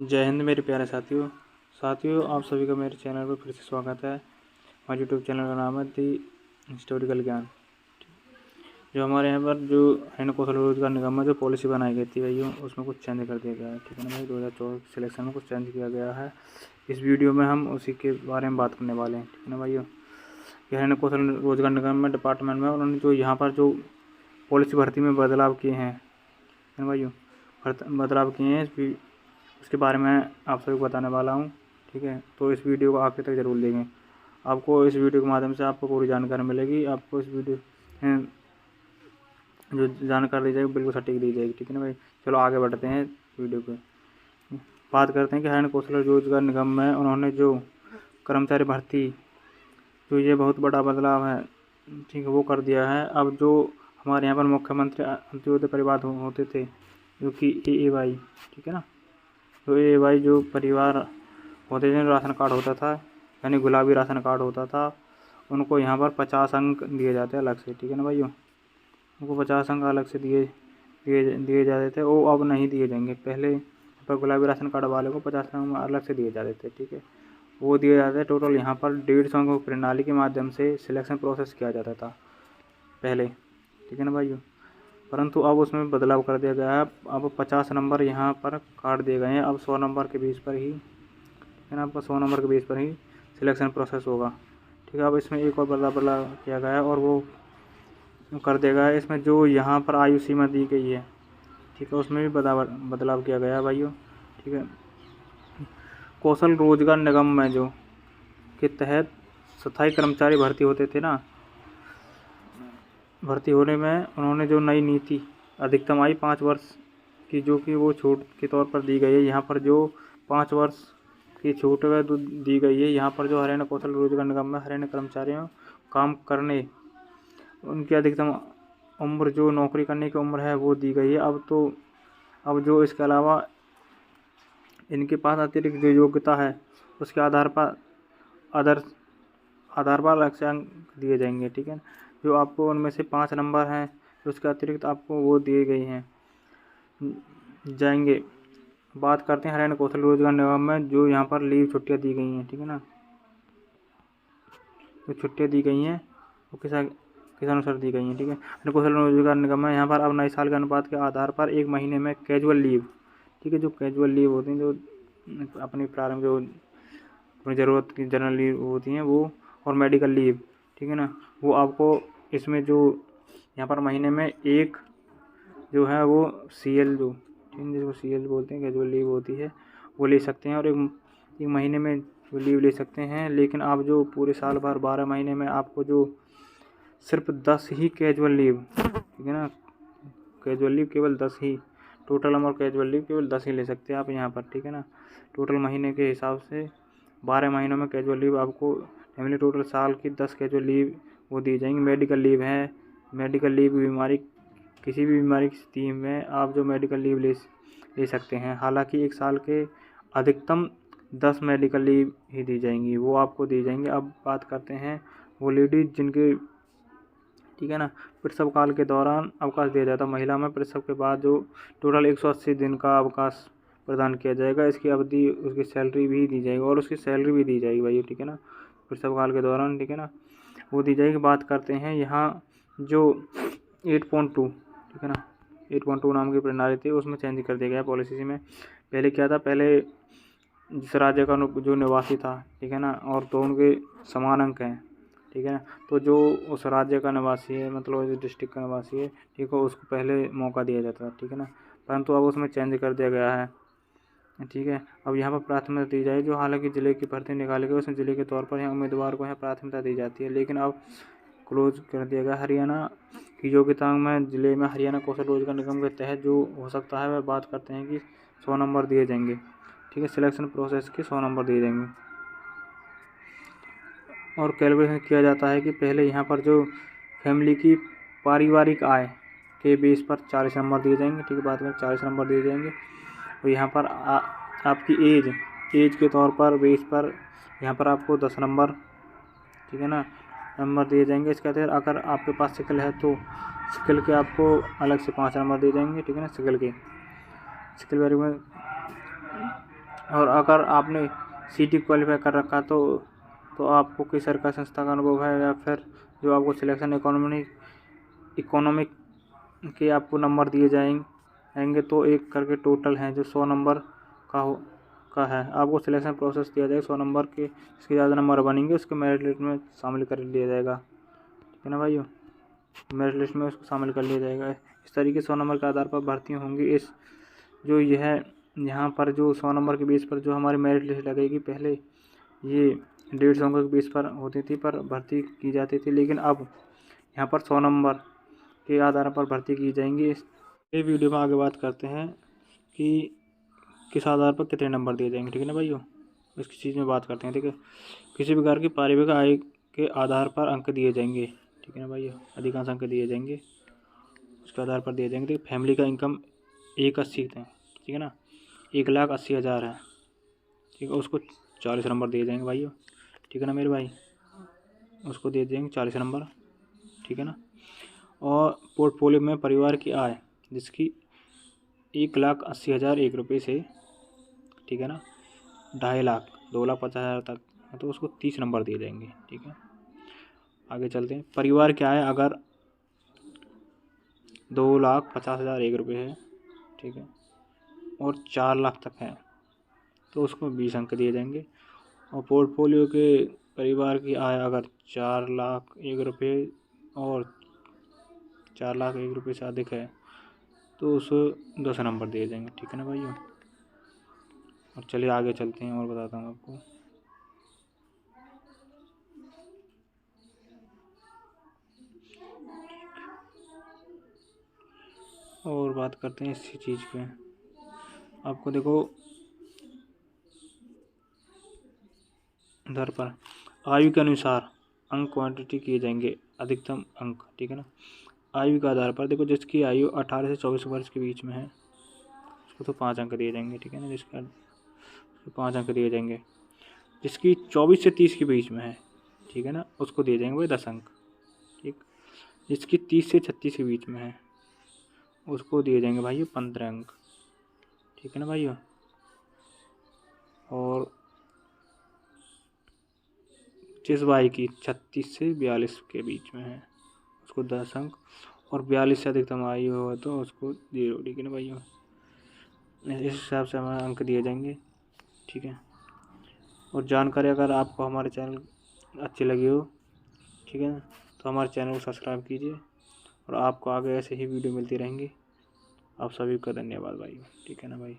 जय हिंद मेरे प्यारे साथियों आप सभी का मेरे चैनल पर फिर से स्वागत है। हमारे यूट्यूब चैनल का नाम है दी हिस्टोरिकल ज्ञान। जो हमारे यहाँ पर जो हरियाणा कौशल रोजगार निगम में जो पॉलिसी बनाई गई थी भाइयों, उसमें कुछ चेंज कर दिया गया है। ठीक है ना भाई, 2024 सिलेक्शन में कुछ चेंज किया गया है। इस वीडियो में हम उसी के बारे में बात करने वाले हैं। ठीक है ना भाइयों, हरियाणा कौशल रोजगार निगम में डिपार्टमेंट में उन्होंने जो यहाँ पर जो पॉलिसी भर्ती में बदलाव किए हैं भाइयों, बदलाव किए हैं, उसके बारे में आप सभी को बताने वाला हूँ। ठीक है, तो इस वीडियो को आखिर तक ज़रूर देखें। आपको इस वीडियो के माध्यम से आपको पूरी जानकारी मिलेगी। आपको इस वीडियो जो जानकारी दी जाएगी बिल्कुल सटीक दी जाएगी। ठीक है ना भाई, चलो आगे बढ़ते हैं वीडियो पे। बात करते हैं कि हरियाणा कौशल रोजगार निगम में उन्होंने जो कर्मचारी भर्ती जो ये बहुत बड़ा बदलाव है, ठीक है, वो कर दिया है। अब जो हमारे यहाँ पर मुख्यमंत्री अंत्योदय परिवार होते थे, जो कि AAY, ठीक है ना, तो AAY जो परिवार होते थे, राशन कार्ड होता था, यानी गुलाबी राशन कार्ड होता था, उनको यहाँ पर 50 अंक दिए जाते हैं अलग से। ठीक है ना भाइयों, उनको 50 अंक अलग से दिए जाते थे। वो अब नहीं दिए जाएंगे। पहले पर गुलाबी राशन कार्ड वाले को 50 अंक अलग से दिए जाते थे। ठीक है, वो दिए जाते थे। टोटल यहाँ पर 150 अंक प्रणाली के माध्यम से सिलेक्शन प्रोसेस किया जाता था पहले। ठीक है ना भाइयों, परंतु अब उसमें बदलाव कर दिया गया है। अब 50 नंबर यहाँ पर काट दिए गए हैं। अब 100 नंबर के बेस पर ही, है ना, आपका 100 नंबर के बेस पर ही सिलेक्शन प्रोसेस होगा। ठीक है, अब इसमें एक और बदलाव किया गया है और वो कर दिया गया है। इसमें जो यहाँ पर आयु सीमा दी गई है, ठीक है, उसमें भी बदलाव किया गया है भाइयों। ठीक है, कौशल रोजगार निगम में जो के तहत स्थायी कर्मचारी भर्ती होते थे ना, भर्ती होने में उन्होंने जो नई नीति अधिकतम आयु 5 वर्ष की, जो कि वो छूट के तौर पर दी गई है। यहाँ पर जो 5 वर्ष की छूट दी गई है। यहाँ पर जो हरियाणा कौशल रोजगार निगम में हरियाणा कर्मचारियों काम करने, उनकी अधिकतम उम्र जो नौकरी करने की उम्र है वो दी गई है। अब जो इसके अलावा इनके पास अतिरिक्त जो योग्यता है, उसके आधार पर अलग से अंक दिए जाएंगे। ठीक है, जो आपको उनमें से 5 नंबर हैं, उसके अतिरिक्त आपको वो दिए गए हैं जाएंगे। बात करते हैं हरियाणा कौशल रोजगार निगम में जो यहाँ पर लीव छुट्टियाँ दी गई हैं। ठीक है ना, जो छुट्टियाँ दी गई हैं वो किस अनुसार दी गई हैं। ठीक है, हरियाणा कौशल रोजगार निगम में यहाँ पर अब नए साल के अनुपात के आधार पर 1 महीने में कैजुअल लीव, ठीक है, जो कैजुअल लीव होती हैं, जो अपनी प्रारंभ जो अपनी ज़रूरत की जनरल लीव होती हैं वो, और मेडिकल लीव, ठीक है ना, वो आपको इसमें जो यहाँ पर महीने में एक जो है वो CL जो, ठीक है, जिसको CL बोलते हैं, कैजुअल लीव होती है, वो ले सकते हैं। और एक महीने में जो लीव ले सकते हैं। लेकिन आप जो पूरे साल भर 12 महीने में आपको जो सिर्फ 10 ही कैजुअल लीव, ठीक है ना, कैजुअल लीव केवल 10 ही, टोटल नंबर कैजुअल लीव केवल 10 ही ले सकते हैं आप यहाँ पर। ठीक है ना, टोटल महीने के हिसाब से 12 महीनों में कैजुअल लीव आपको, फैमिली टोटल साल की 10 कैजुअल लीव वो दी जाएंगी। मेडिकल लीव है, मेडिकल लीव बीमारी, किसी भी बीमारी की स्थिति में आप जो मेडिकल लीव ले सकते हैं। हालांकि एक साल के अधिकतम 10 मेडिकल लीव ही दी जाएंगी, वो आपको दी जाएंगी। अब बात करते हैं वो लेडीज़ जिनके, ठीक है ना, प्रसव काल के दौरान अवकाश दिया जाता है। महिला में प्रसव के बाद जो टोटल 180 दिन का अवकाश प्रदान किया जाएगा। इसकी अवधि उसकी सैलरी भी दी जाएगी और उसकी सैलरी भी दी जाएगी भाई। ठीक है ना, प्रसव काल के दौरान, ठीक है ना, वो दी जाएगी। बात करते हैं यहाँ जो 8.2, ठीक है ना, 8.2 नाम की प्रणाली थी, उसमें चेंज कर दिया गया पॉलिसी में। पहले क्या था, पहले जिस राज्य का जो निवासी था, ठीक है ना, और तो उनके समान अंक हैं, ठीक है ना, तो जो उस राज्य का निवासी है, मतलब जो डिस्ट्रिक्ट का निवासी है, ठीक है, उसको पहले मौका दिया जाता है। ठीक है ना, परंतु अब उसमें चेंज कर दिया गया है। ठीक है, अब यहाँ पर प्राथमिकता दी जाए, जो हालांकि ज़िले की भर्ती निकाली गई उसमें ज़िले के तौर पर यहाँ उम्मीदवार को यहाँ प्राथमिकता दी जाती है। लेकिन अब क्लोज कर दिया गया। हरियाणा की योग्यता में ज़िले में हरियाणा कौशल रोजगार निगम के तहत जो हो सकता है, वह बात करते हैं कि 100 नंबर दिए जाएंगे। ठीक है, सिलेक्शन प्रोसेस के 100 नंबर दिए जाएंगे। और कैलकुलेशन किया जाता है कि पहले यहाँ पर जो फैमिली की पारिवारिक आय के बेस पर 40 नंबर दिए जाएंगे। ठीक है, बात करें 40 नंबर दिए जाएंगे। और यहाँ पर आपकी एज के तौर पर बेस पर यहाँ पर आपको 10 नंबर, ठीक है ना, नंबर दिए जाएंगे। इसके तहत अगर आपके पास स्किल है तो स्किल के आपको अलग से 5 नंबर दिए जाएंगे। ठीक है ना, स्किल बारे में और अगर आपने सीटी क्वालिफाई कर रखा तो आपको किस सरकारी संस्था का अनुभव है या फिर जो आपको सिलेक्शन इकोनॉमिक के आपको नंबर दिए जाएंगे तो एक करके टोटल हैं जो 100 नंबर का है। आपको सिलेक्शन प्रोसेस दिया जाएगा 100 नंबर के, जिसके ज़्यादा नंबर बनेंगे उसको मेरिट लिस्ट में शामिल कर लिया जाएगा, ठीक है ना भाइयों। मेरिट लिस्ट में उसको शामिल कर लिया जाएगा। इस तरीके 100 नंबर के आधार पर भर्ती होंगी। इस जो यह यहाँ पर जो 100 नंबर के बेस पर जो हमारी मेरिट लिस्ट लगेगी, पहले ये 150 अंक के बेस पर होती थी पर भर्ती की जाती थी, लेकिन अब यहाँ पर 100 नंबर के आधार पर भर्ती की जाएंगी। इस वीडियो में आगे बात करते हैं कि किस आधार पर कितने नंबर दिए जाएंगे, ठीक है ना भाइयों। इसकी चीज़ में बात करते हैं, ठीक है। किसी प्रकार की पारिवारिक आय के आधार पर अंक दिए जाएंगे, ठीक है ना भाइयों। अधिकांश अंक दिए जाएंगे उसके आधार पर दिए जाएंगे। तो फैमिली का इनकम 180 है, ठीक है ना, 1,80,000 है, ठीक है। उसको 40 नंबर दिए जाएंगे भाइयों, ठीक है ना मेरे भाई। उसको दे देंगे 40 नंबर, ठीक है ना। और पोर्टफोलियो में परिवार की आय जिसकी 1,80,000 एक रुपये से, ठीक है ना, 2.5 लाख 2,50,000 तक है तो उसको 30 नंबर दिए जाएंगे, ठीक है। आगे चलते हैं। परिवार की आय अगर 2,50,000 एक रुपये है, ठीक है, और 4 लाख तक है तो उसको 20 अंक दिए जाएंगे। और पोर्टफोलियो के परिवार की आय अगर 4 लाख एक रुपये और 4 लाख एक रुपये से अधिक है तो उसको 10 नंबर दिए जाएंगे, ठीक है ना भाइयों। और चलिए आगे चलते हैं और बताता हूँ आपको। और बात करते हैं इसी चीज़ पे। आपको देखो इधर पर आयु के अनुसार अंक क्वांटिटी किए जाएंगे, अधिकतम अंक, ठीक है ना। आयु के आधार पर देखो जिसकी आयु 18 से 24 वर्ष के बीच में है उसको तो 5 अंक दिए जाएंगे, ठीक है ना। जिसका 5 अंक दिए जाएंगे। जिसकी 24 से 30 के बीच में है, ठीक है ना, उसको दिए जाएंगे भाई 10 अंक, ठीक। जिसकी 30 से 36 के बीच में है उसको दिए जाएंगे भाई 15 अंक, ठीक है ना भाइयों। और जिस भाई की 36 से 42 के बीच में है उसको 10 अंक, और 42 से अधिकतम आयु हो तो उसको 0, ठीक है ना भाइयों। इस हिसाब से हमारे अंक दिए जाएंगे, ठीक है। और जानकारी अगर आपको हमारे चैनल अच्छी लगी हो, ठीक है ना, तो हमारे चैनल को सब्सक्राइब कीजिए और आपको आगे ऐसे ही वीडियो मिलती रहेंगी। आप सभी का धन्यवाद भाई, ठीक है ना भाई।